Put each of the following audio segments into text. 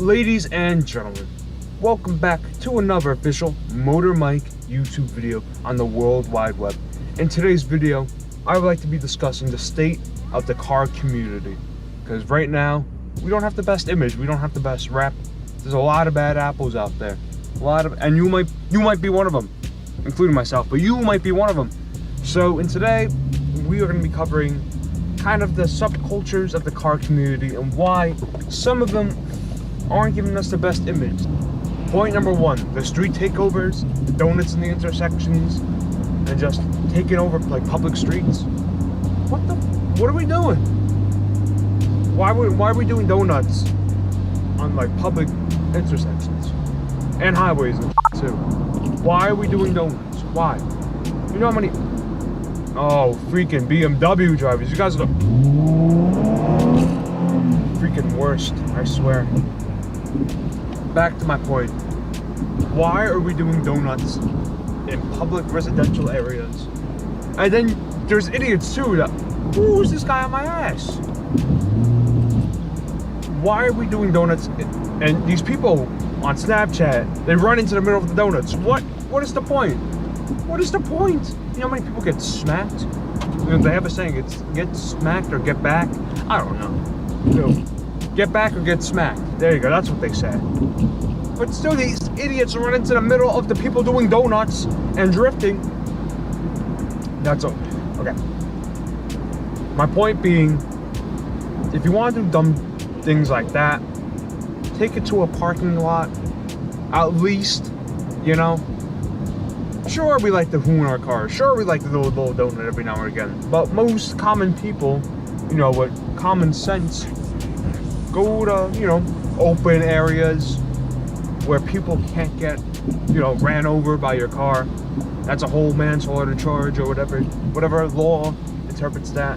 Ladies and gentlemen, welcome back to another official MotorMike YouTube video on the World Wide Web. In today's video, I would like to be discussing the state of the car community. Because right now, we don't have the best image, we don't have the best rep. There's a lot of bad apples out there. And you might be one of them, including myself, but you might be one of them. So in today, we are going to be covering kind of the subcultures of the car community and why some of them aren't giving us the best image. Point number one, the street takeovers, the donuts in the intersections, and just taking over like public streets. What are we doing? Why are we doing donuts on like public intersections and highways and too? Why are we doing donuts? Why? You know how many freaking BMW drivers, you guys are the freaking worst, I swear. Back to my point. Why are we doing donuts in public residential areas? And then there's idiots too that, who's this guy on my ass? Why are we doing donuts? And these people on Snapchat, they run into the middle of the donuts. What is the point? What is the point? You know how many people get smacked? You know, they have a saying, it's get smacked or get back. I don't know. You know, get back or get smacked. There you go, that's what they say. But still, these idiots run into the middle of the people doing donuts and drifting. That's all. Okay. My point being, if you want to do dumb things like that, take it to a parking lot. At least, you know. Sure, we like to hoon our cars. Sure, we like to do a little donut every now and again. But most common people, you know, with common sense, go to, you know, open areas where people can't get, you know, ran over by your car. That's a whole manslaughter charge or whatever law interprets that.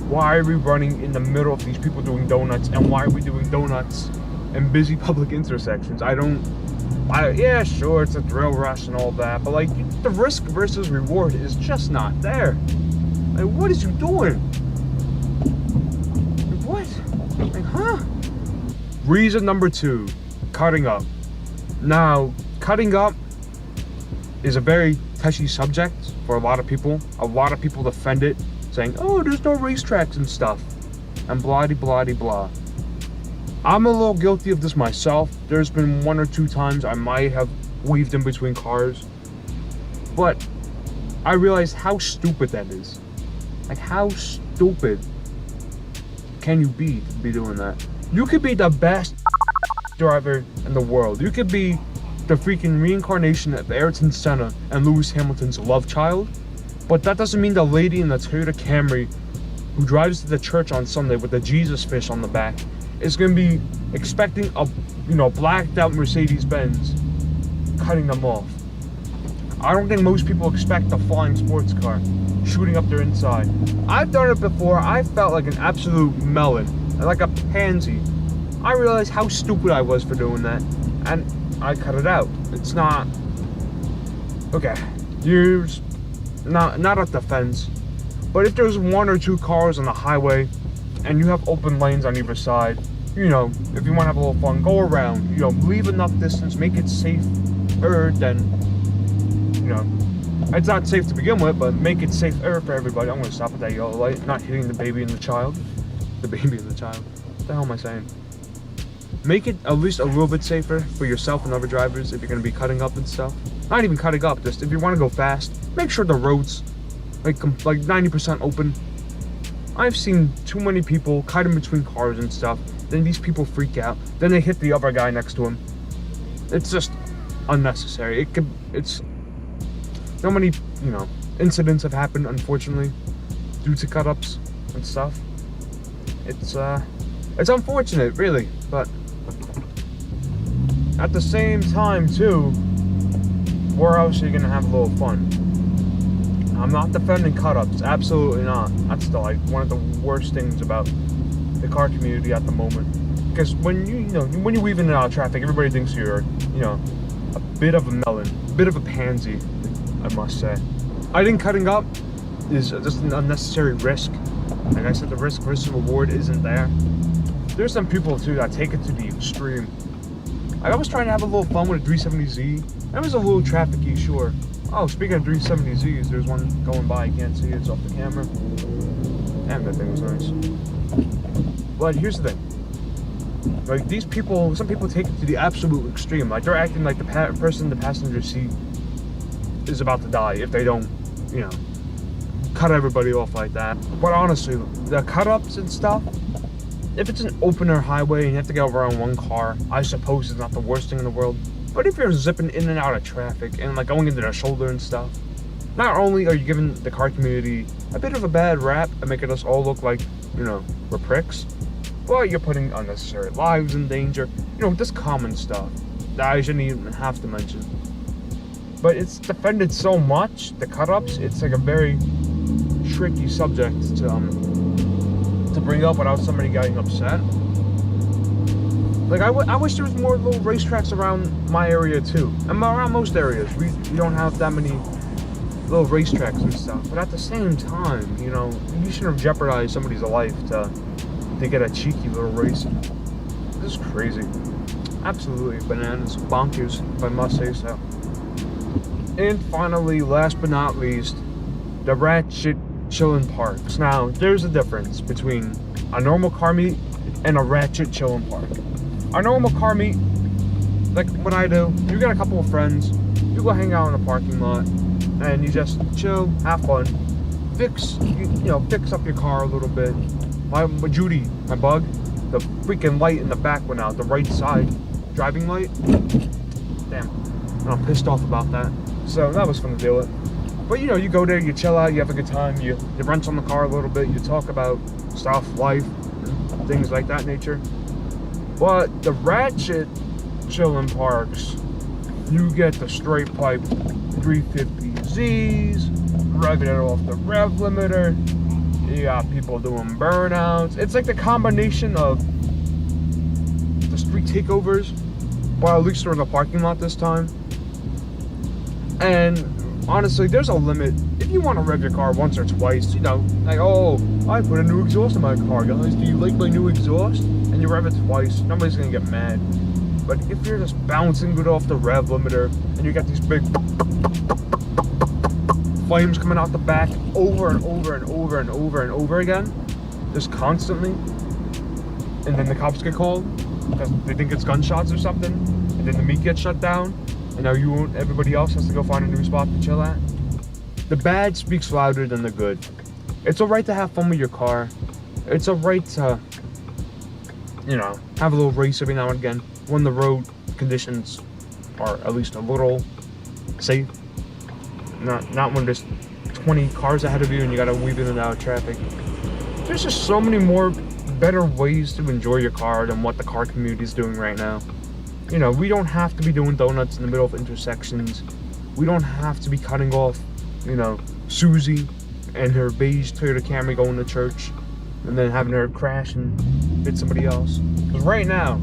Why are we running in the middle of these people doing donuts, and why are we doing donuts in busy public intersections? Yeah, sure, it's a thrill rush and all that, but like, the risk versus reward is just not there. Like, what is you doing? What? Like, huh? Reason number two, cutting up. Now, cutting up is a very touchy subject for a lot of people. A lot of people defend it, saying, oh, there's no racetracks and stuff, and blah-de-blah-de-blah. I'm a little guilty of this myself. There's been one or two times I might have weaved in between cars, but I realized how stupid that is. Like, how stupid can you be to be doing that? You could be the best driver in the world. You could be the freaking reincarnation of Ayrton Senna and Lewis Hamilton's love child, but that doesn't mean the lady in the Toyota Camry who drives to the church on Sunday with the Jesus fish on the back is going to be expecting a, you know, blacked out Mercedes-Benz cutting them off. I don't think most people expect a flying sports car shooting up their inside. I've done it before. I felt like an absolute melon, like a pansy. I realized how stupid I was for doing that, and I cut it out. It's not okay. You're not a defense, but if there's one or two cars on the highway and you have open lanes on either side, you know, if you want to have a little fun, go around, you know, leave enough distance, make it safer than, you know, it's not safe to begin with, but make it safer for everybody. I'm going to stop at that yellow light, not hitting the baby and the child. The baby and the child. What the hell am I saying? Make it at least a little bit safer for yourself and other drivers if you're going to be cutting up and stuff. Not even cutting up, just if you want to go fast, make sure the road's like 90% open. I've seen too many people cut in between cars and stuff. Then these people freak out. Then they hit the other guy next to him. It's just unnecessary. It's so many, you know, incidents have happened, unfortunately, due to cut-ups and stuff. It's unfortunate, really, but at the same time, too, where else are you gonna have a little fun? I'm not defending cut-ups, absolutely not. That's still like one of the worst things about the car community at the moment. Because when you weave in and out of traffic, everybody thinks you're, you know, a bit of a melon, a bit of a pansy, I must say. I think cutting up is just an unnecessary risk. Like I said, the risk versus reward isn't there. there's some people too that take it to the extreme. Like, I was trying to have a little fun with a 370Z. That was a little trafficy, sure. Oh, speaking of 370Zs, there's one going by. You can't see it, it's off the camera. Damn, that thing was nice. But here's the thing. Like, these people, some people take it to the absolute extreme. Like, they're acting like the person in the passenger seat is about to die if they don't, you know, cut everybody off like that. But honestly, the cut-ups and stuff, if it's an opener highway and you have to get around one car, I suppose it's not the worst thing in the world. But if you're zipping in and out of traffic and like going into the shoulder and stuff, not only are you giving the car community a bit of a bad rap and making us all look like, you know, we're pricks, but you're putting unnecessary lives in danger. You know, this common stuff that I shouldn't even have to mention. But it's defended so much, the cut-ups, it's like a very tricky subject to bring up without somebody getting upset. Like, I wish there was more little racetracks around my area too, and around most areas. We don't have that many little racetracks and stuff. But at the same time, you know, you shouldn't jeopardize somebody's life to get a cheeky little race. This is crazy, absolutely bananas, bonkers, if I must say so. And finally, last but not least, the ratchet chillin' parks. Now, there's a difference between a normal car meet and a ratchet chillin' park. A normal car meet, like what I do, you get a couple of friends, you go hang out in a parking lot, and you just chill, have fun, fix up your car a little bit. My Judy, my bug, the freaking light in the back went out, the right side driving light. Damn, I'm pissed off about that. So that was fun to deal with. But you know, you go there, you chill out, you have a good time, you wrench on the car a little bit, you talk about stuff, life, and things like that nature. But the ratchet chillin' parks, you get the straight pipe 350Zs, revving it off the rev limiter, you got people doing burnouts. It's like the combination of the street takeovers, well, at least they're in the parking lot this time. And honestly, there's a limit. If you want to rev your car once or twice, you know, like, oh, I put a new exhaust in my car, guys. Do you like my new exhaust? And you rev it twice, nobody's gonna get mad. But if you're just bouncing it off the rev limiter and you got these big flames coming out the back over and over and over and over and over again, just constantly, and then the cops get called because they think it's gunshots or something, and then the meet gets shut down, and now everybody else has to go find a new spot to chill at. The bad speaks louder than the good. It's alright to have fun with your car. It's alright to, you know, have a little race every now and again when the road conditions are at least a little safe. Not when there's 20 cars ahead of you and you gotta weave in and out of traffic. There's just so many more better ways to enjoy your car than what the car community is doing right now. You know, we don't have to be doing donuts in the middle of intersections. We don't have to be cutting off, you know, Susie and her beige Toyota Camry going to church and then having her crash and hit somebody else. Because right now,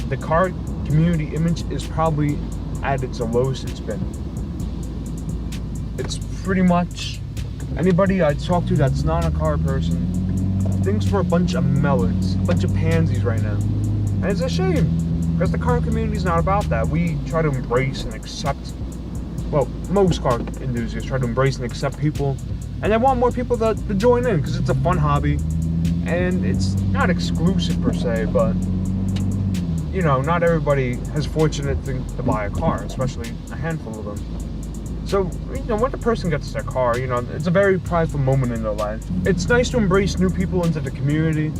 the car community image is probably at its lowest it's been. It's pretty much anybody I talk to that's not a car person thinks we're a bunch of melons, a bunch of pansies right now. And it's a shame, because the car community is not about that. We try to embrace and accept, well, most car enthusiasts try to embrace and accept people, and they want more people to join in, because it's a fun hobby, and it's not exclusive per se, but, you know, not everybody has fortunate thing to buy a car, especially a handful of them. So, you know, when a person gets their car, you know, it's a very prideful moment in their life. It's nice to embrace new people into the community,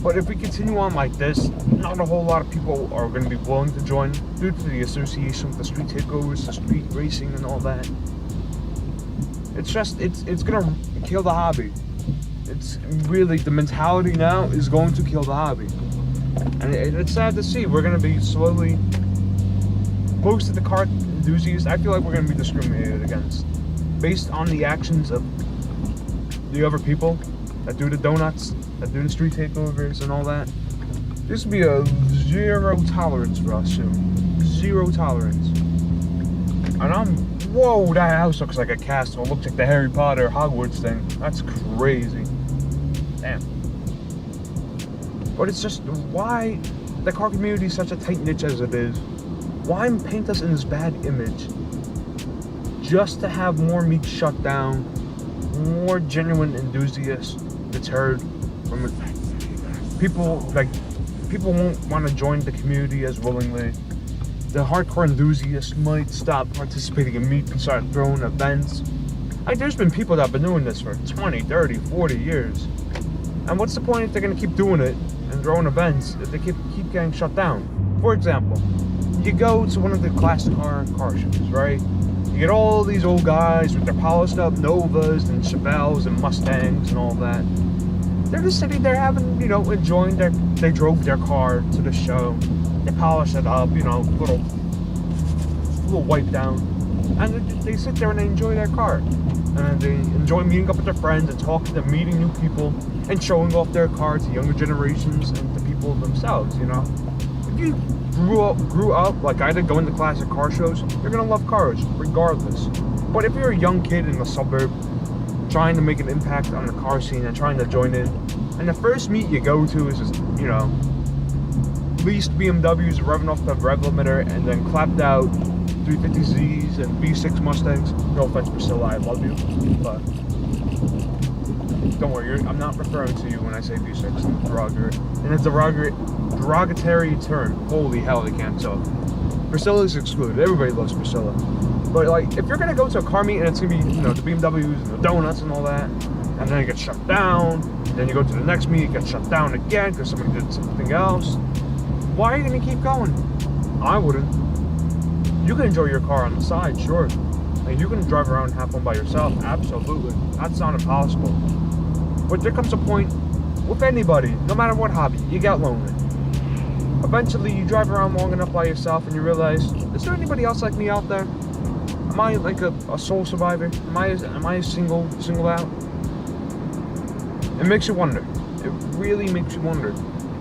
but if we continue on like this, not a whole lot of people are going to be willing to join due to the association with the street takeovers, the street racing, and all that. It's just, it's going to kill the hobby. It's really, the mentality now is going to kill the hobby. And it's sad to see. We're going to be slowly, most of the car enthusiasts, I feel like we're going to be discriminated against based on the actions of the other people that do the donuts, that do the street takeovers and all that. This would be a zero tolerance for us soon. Zero tolerance. And whoa, that house looks like a castle. It looks like the Harry Potter Hogwarts thing. That's crazy. Damn. But it's just why the car community is such a tight niche as it is. Why paint us in this bad image just to have more meets shut down, more genuine enthusiasts deterred from it? People won't want to join the community as willingly. The hardcore enthusiasts might stop participating in meets and start throwing events. Like, there's been people that have been doing this for 20, 30, 40 years. And what's the point if they're going to keep doing it and throwing events if they keep getting shut down? For example, you go to one of the classic car shows, right? You get all these old guys with their polished up Novas and Chevelles and Mustangs and all that. They're just sitting there having, enjoying they drove their car to the show. They polish it up, little wipe down. And they sit there and they enjoy their car. And they enjoy meeting up with their friends and talking to meeting new people and showing off their car to younger generations and to people themselves, If you grew up like I did going to classic car shows, you're gonna love cars regardless. But if you're a young kid in the suburb trying to make an impact on the car scene and trying to join in, and the first meet you go to is just, leased BMWs revving off the rev limiter and then clapped out 350Zs and V6 Mustangs. No offense, Priscilla, I love you, but don't worry, I'm not referring to you when I say V6. I'm derogatory, and it's a derogatory term. Holy hell, I can't tell. Priscilla's excluded. Everybody loves Priscilla. But like, if you're gonna go to a car meet and it's gonna be, the BMWs and the donuts and all that, and then it gets shut down, and then you go to the next meet, it gets shut down again because somebody did something else. Why are you gonna keep going? I wouldn't. You can enjoy your car on the side, sure. Like, you can drive around and have fun by yourself, absolutely. That's not impossible. But there comes a point with anybody, no matter what hobby, you get lonely. Eventually, you drive around long enough by yourself and you realize, is there anybody else like me out there? Am I like a sole survivor? Am I single out? It makes you wonder. It really makes you wonder.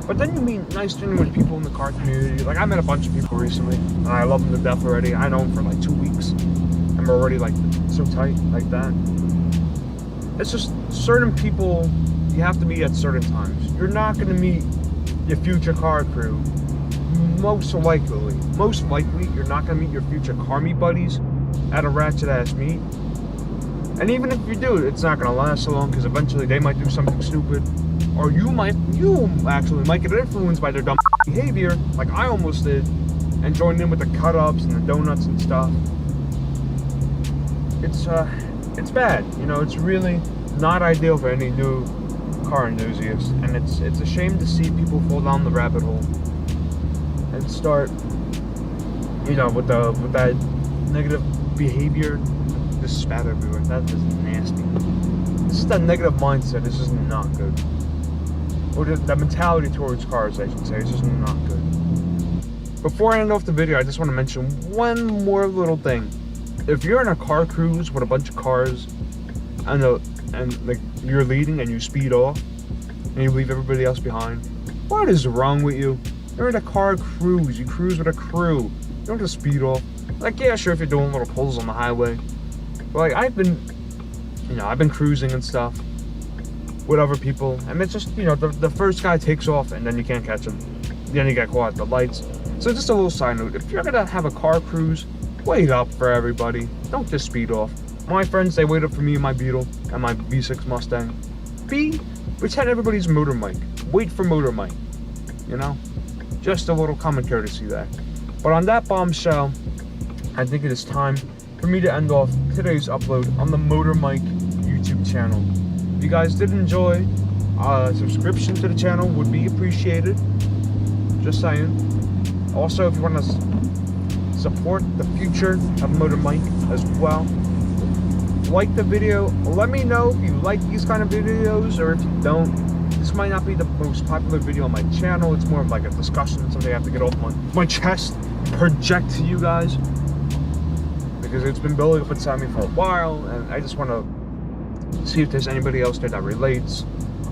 But then you meet nice, genuine people in the car community. Like, I met a bunch of people recently, and I love them to death already. I know them for like 2 weeks, and we're already like so tight like that. It's just certain people you have to meet at certain times. You're not going to meet your future car crew. Most likely, you're not going to meet your future car meet buddies at a ratchet ass meet. And even if you do, it's not going to last so long because eventually they might do something stupid. Or you actually might get influenced by their dumb behavior, like I almost did, and join in with the cut-ups and the donuts and stuff. It's bad, it's really not ideal for any new car enthusiast, and it's a shame to see people fall down the rabbit hole and start, with that negative behavior. This spat everywhere. That is nasty. This is that negative mindset. This is not good. Or the mentality towards cars, I should say, is just not good. Before I end off the video, I just want to mention one more little thing. If you're in a car cruise with a bunch of cars, and like you're leading and you speed off, and you leave everybody else behind, what is wrong with you? You're in a car cruise. You cruise with a crew. You don't just speed off. Like, yeah, sure, if you're doing little pulls on the highway. But like, I've been cruising and stuff with other people, and it's just, the first guy takes off and then you can't catch him. Then you get caught at the lights. So just a little side note, if you're gonna have a car cruise, wait up for everybody. Don't just speed off. My friends, they wait up for me and my Beetle and my V6 Mustang. Pretend everybody's MotorMike. Wait for MotorMike. Just a little common courtesy there. But on that bombshell, I think it is time for me to end off today's upload on the MotorMike YouTube channel. If you guys did enjoy, a subscription to the channel would be appreciated. Just saying. Also, if you want to support the future of MotorMike as well, like the video. Let me know if you like these kind of videos, or if you don't. This might not be the most popular video on my channel. It's more of like a discussion, something I have to get off my chest, project to you guys, because it's been building up inside me for a while, and I just want to see if there's anybody else there that relates,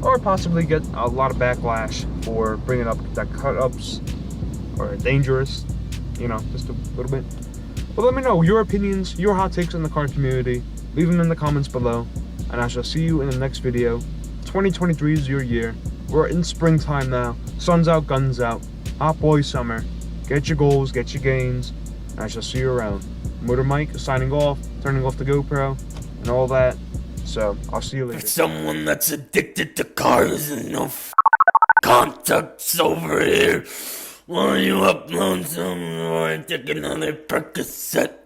or possibly get a lot of backlash for bringing up that cut-ups or dangerous, just a little bit. But let me know your opinions, your hot takes on the car community. Leave them in the comments below, and I shall see you in the next video. 2023 is your year. We're in springtime now. Sun's out, guns out. Hot boy summer. Get your goals, get your gains. And I shall see you around. MotorMike signing off, turning off the GoPro, and all that. So, I'll see you later. For someone that's addicted to cars and no contacts over here, why don't you upload some or take another Percocet?